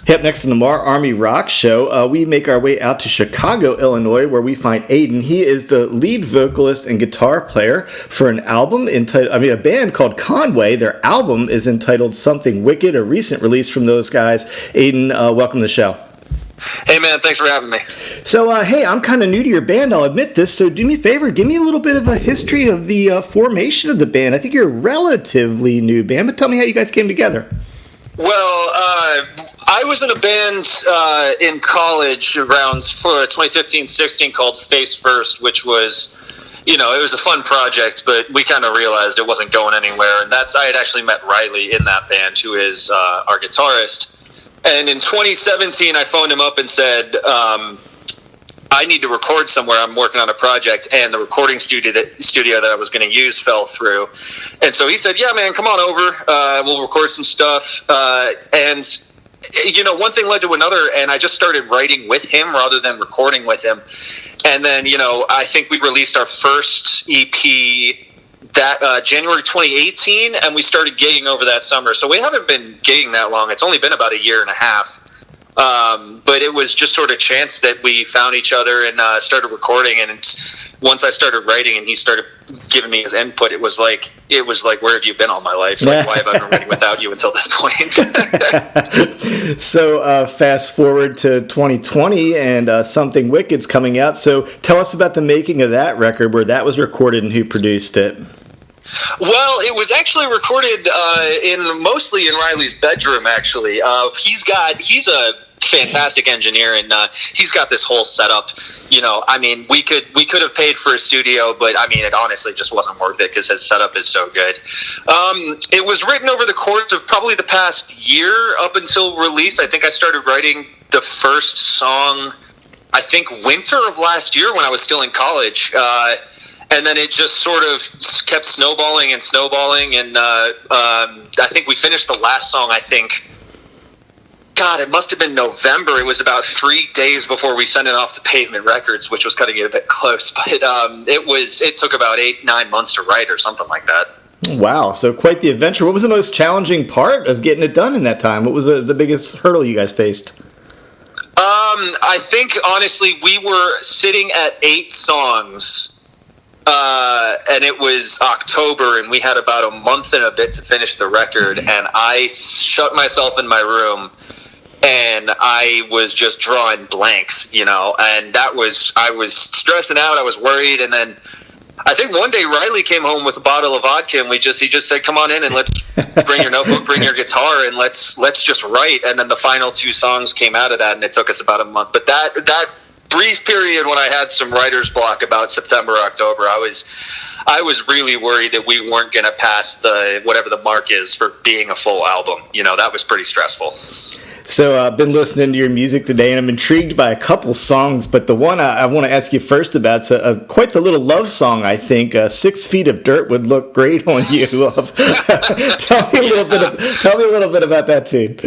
Hey, up next on the MARR Army Rock Show, we make our way out to Chicago, Illinois, where we find Aiden. He is the lead vocalist and guitar player for an album a band called Conway. Their album is entitled Something Wicked, a recent release from those guys. Aiden, welcome to the show. Hey, man, thanks for having me. So, hey, I'm kind of new to your band, I'll admit this, so do me a favor, give me a little bit of a history of the formation of the band. I think you're a relatively new band, but tell me how you guys came together. Well, I was in a band in college around 2015-16 called Face First, which was, it was a fun project, but we kind of realized it wasn't going anywhere. And I had actually met Riley in that band, who is our guitarist. And in 2017, I phoned him up and said, I need to record somewhere. I'm working on a project, and the recording studio that I was going to use fell through. And so he said, yeah, man, come on over. We'll record some stuff. And one thing led to another, and I just started writing with him rather than recording with him. And then, I think we released our first EP that January 2018, and we started gigging over that summer. So we haven't been gigging that long. It's only been about a year and a half. But it was just sort of chance that we found each other and started recording. And once I started writing and he started giving me his input, it was like, where have you been all my life? Like, why have I been writing without you until this point? So fast forward to 2020 and Something Wicked's coming out. So tell us about the making of that record, where that was recorded and who produced it. Well, it was actually recorded mostly in Riley's bedroom, actually. He's a fantastic engineer, and he's got this whole setup. We could have paid for a studio, but it honestly just wasn't worth it because his setup is so good. It was written over the course of probably the past year up until release. I think I started writing the first song, I think winter of last year when I was still in college. And then it just sort of kept snowballing, and I think we finished the last song, it must have been November. It was about 3 days before we sent it off to Pavement Records, which was cutting it a bit close. But it took about 8-9 months to write or something like that. Wow, so quite the adventure. What was the most challenging part of getting it done in that time? What was the biggest hurdle you guys faced? I think, honestly, we were sitting at 8 songs. And it was October, and we had about a month and a bit to finish the record, and I shut myself in my room, and I was just drawing blanks, and I was stressing out, I was worried, and then I think one day Riley came home with a bottle of vodka, and he just said, come on in and let's bring your notebook, bring your guitar, and let's just write. And then the final 2 songs came out of that, and it took us about a month. But that brief period when I had some writer's block about September, October, I was really worried that we weren't going to pass whatever the mark is for being a full album. That was pretty stressful. So I've been listening to your music today, and I'm intrigued by a couple songs, but the one I want to ask you first about is quite the little love song, I think. 6 Feet of Dirt would look great on you. Tell me a little bit about that tune.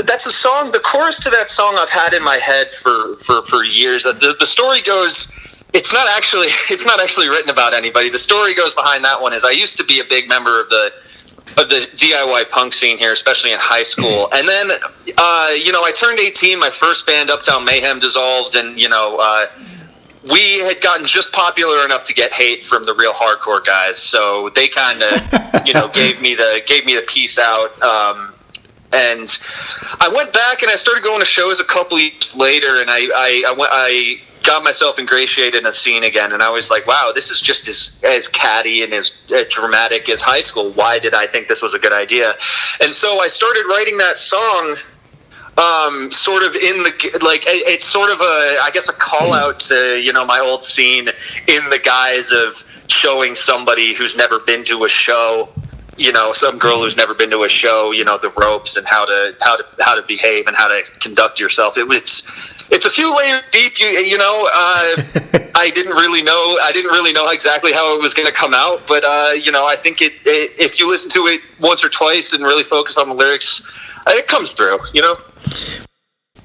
That's a song. The chorus to that song I've had in my head for years. The story goes. It's not actually written about anybody. The story goes behind that one is I used to be a big member of the DIY punk scene here, especially in high school. And then, I turned 18. My first band, Uptown Mayhem, dissolved, and we had gotten just popular enough to get hate from the real hardcore guys. So they kind of, gave me the peace out. And I went back and I started going to shows a couple years later, and I got myself ingratiated in a scene again, and I was like, wow, this is just as catty and as dramatic as high school. Why did I think this was a good idea? And so I started writing that song sort of it's sort of a call out to, my old scene in the guise of showing somebody who's never been to a show, some girl who's never been to a show, the ropes and how to behave and how to conduct yourself. It's a few layers deep, I didn't really know exactly how it was going to come out, but I think if you listen to it once or twice and really focus on the lyrics, it comes through,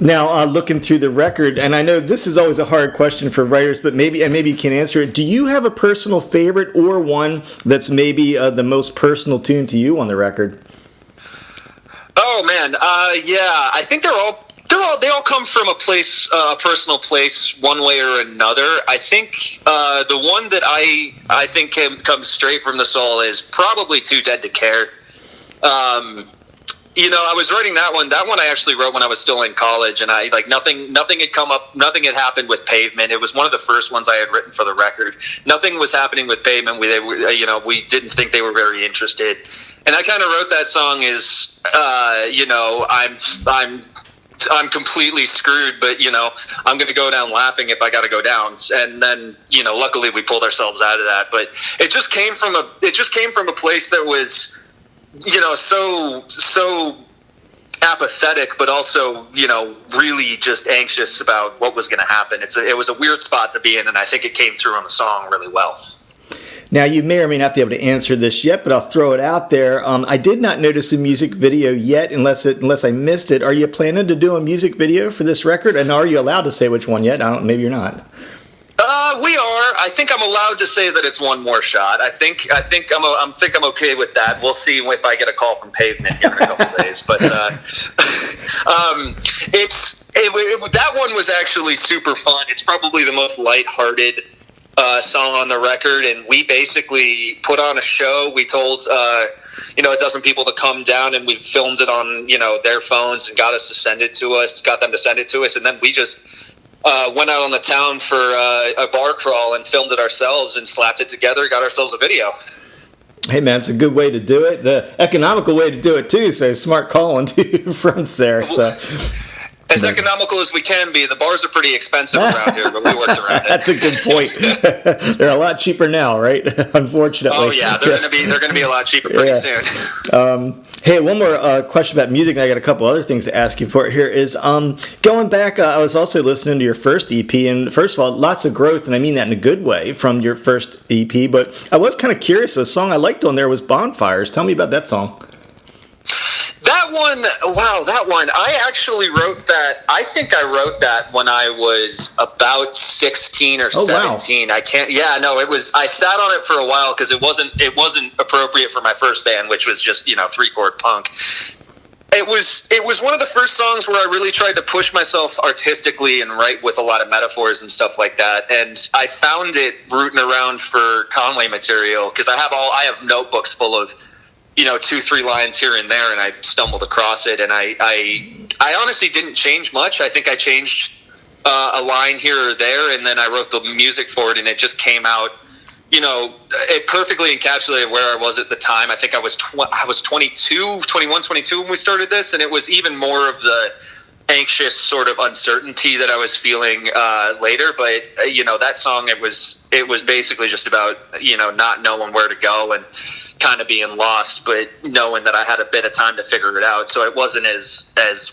Now, looking through the record, and I know this is always a hard question for writers, but maybe you can answer it. Do you have a personal favorite, or one that's maybe the most personal tune to you on the record? Oh man, yeah. I think they all come from a place, a personal place, one way or another. I think the one that I think comes straight from the soul is probably "Too Dead to Care." I was writing that one. That one I actually wrote when I was still in college, and I nothing had come up, nothing had happened with Pavement. It was one of the first ones I had written for the record. Nothing was happening with Pavement. We didn't think they were very interested, and I kind of wrote that song as, I'm completely screwed, but I'm going to go down laughing if I got to go down. And then luckily we pulled ourselves out of that. But it just came from a place that was so apathetic, but also really just anxious about what was going to happen. It was a weird spot to be in, and I think it came through on the song really well. Now, you may or may not be able to answer this yet, but I'll throw it out there. I did not notice a music video yet, unless I missed it. Are you planning to do a music video for this record? And are you allowed to say which one yet? Maybe you're not. We are. I think I'm allowed to say that it's one more shot. I think I'm okay with that. We'll see if I get a call from Pavement here in a couple days. But that one was actually super fun. It's probably the most lighthearted song on the record, and we basically put on a show. We told a dozen people to come down, and we filmed it on their phones and got them to send it to us, and then we just went out on the town for a bar crawl and filmed it ourselves and slapped it together, got ourselves a video. Hey man, it's a good way to do it, the economical way to do it too, so smart call on two fronts there. So as economical as we can be. The bars are pretty expensive around here, but we worked around it. That's a good point. They're a lot cheaper now, right? Unfortunately. Oh yeah, they're going to be a lot cheaper pretty soon. Hey, one more question about music, and I got a couple other things to ask you for here, is going back, I was also listening to your first EP, and first of all, lots of growth, and I mean that in a good way, from your first EP, but I was kind of curious, a song I liked on there was Bonfires. Tell me about that song. That one. I actually wrote that. I think I wrote that when I was about 16 or 17. Wow. I sat on it for a while because it wasn't appropriate for my first band, which was just, 3-chord punk. It was one of the first songs where I really tried to push myself artistically and write with a lot of metaphors and stuff like that. And I found it rooting around for Conway material because I have notebooks full of 2-3 lines here and there, and I stumbled across it, and I honestly didn't change much. I think I changed a line here or there, and then I wrote the music for it, and it just came out. It perfectly encapsulated where I was at the time. I think I was 22 when we started this, and it was even more of the anxious sort of uncertainty that I was feeling later. But that song, it was basically just about not knowing where to go and kind of being lost, but knowing that I had a bit of time to figure it out. So it wasn't as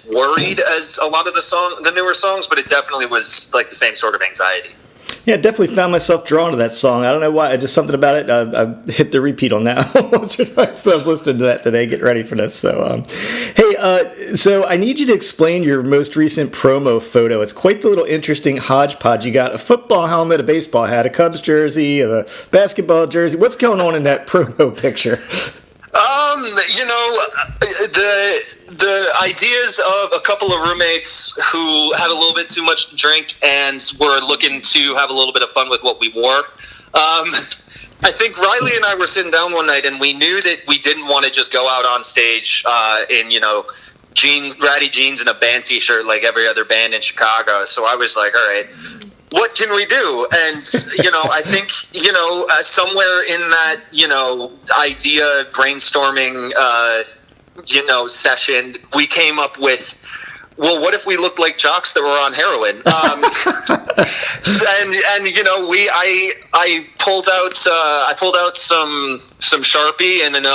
worried as a lot of the newer songs, but it definitely was like the same sort of anxiety. Yeah, definitely found myself drawn to that song. I don't know why. Just something about it. I hit the repeat on that. So I was listening to that today, getting ready for this. So, so I need you to explain your most recent promo photo. It's quite the little interesting hodgepodge. You got a football helmet, a baseball hat, a Cubs jersey, a basketball jersey. What's going on in that promo picture? The ideas of a couple of roommates who had a little bit too much to drink and were looking to have a little bit of fun with what we wore. I think Riley and I were sitting down one night, and we knew that we didn't want to just go out on stage in jeans, ratty jeans, and a band T-shirt like every other band in Chicago. So I was like, all right, what can we do? And, I think, somewhere in that, idea brainstorming, session, we came up with, well, what if we looked like jocks that were on heroin? I pulled out some Sharpie and an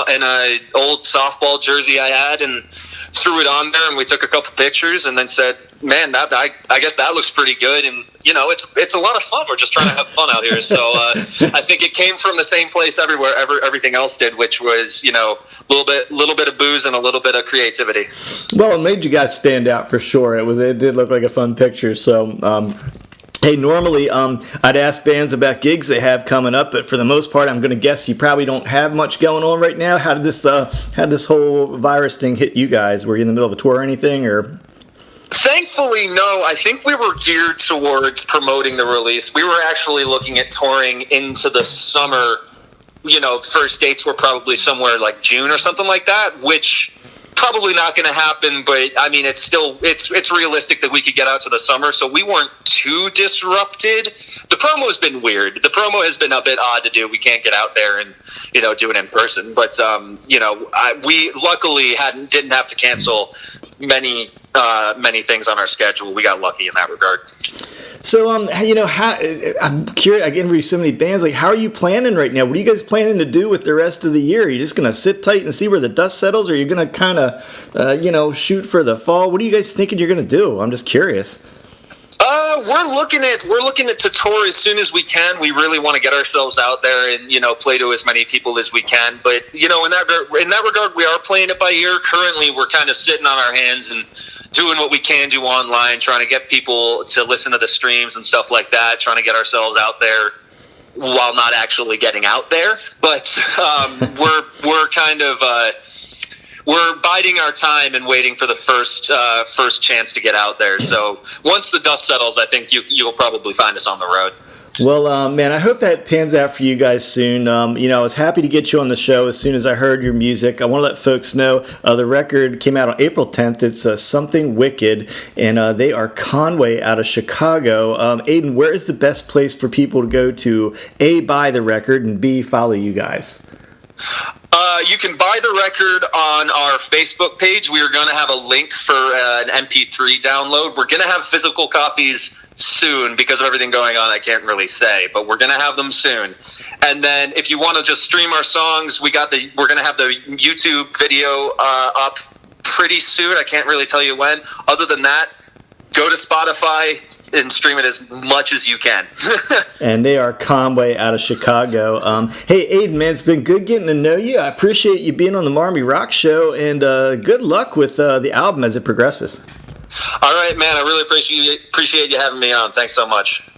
old softball jersey I had and threw it on there, and we took a couple pictures and then said, man, I guess that looks pretty good. And it's a lot of fun. We're just trying to have fun out here. So I think it came from the same place everything else did, which was little bit of booze and a little bit of creativity. Well, it made you guys stand out for sure. It did look like a fun picture. So Hey, normally I'd ask bands about gigs they have coming up, but for the most part, I'm going to guess you probably don't have much going on right now. How did this whole virus thing hit you guys? Were you in the middle of a tour or anything, or? Thankfully, no. I think we were geared towards promoting the release. We were actually looking at touring into the summer. You know, first dates were probably somewhere like June or something like that, which probably not going to happen. But I mean, it's realistic that we could get out to the summer, so we weren't too disrupted. The promo has been weird. The promo has been a bit odd to do. We can't get out there and do it in person. But we luckily didn't have to cancel many things on our schedule. We got lucky in that regard. So, how, I'm curious, I get so many bands, like, how are you planning right now? What are you guys planning to do with the rest of the year? Are you just going to sit tight and see where the dust settles, or are you going to kind of, shoot for the fall? What are you guys thinking you're going to do? I'm just curious. We're looking to tour as soon as we can. We really want to get ourselves out there and, play to as many people as we can. But, in that regard, we are playing it by ear. Currently, we're kind of sitting on our hands and doing what we can do online, trying to get people to listen to the streams and stuff like that, trying to get ourselves out there while not actually getting out there. But we're kind of we're biding our time and waiting for the first chance to get out there. So once the dust settles, I think you'll probably find us on the road. Well, man, I hope that pans out for you guys soon. I was happy to get you on the show as soon as I heard your music. I want to let folks know the record came out on April 10th. It's Something Wicked, and they are Conway out of Chicago. Aiden, where is the best place for people to go to, A, buy the record, and B, follow you guys? You can buy the record on our Facebook page. We are going to have a link for an MP3 download. We're going to have physical copies soon because of everything going on. I can't really say, but we're going to have them soon. And then if you want to just stream our songs, we're going to have the YouTube video up pretty soon. I can't really tell you when. Other than that, go to Spotify and stream it as much as you can. And they are Conway out of Chicago. Hey, Aiden, man, it's been good getting to know you. I appreciate you being on the MARR Army Rock Show, and good luck with the album as it progresses. All right, man. I really appreciate you having me on. Thanks so much.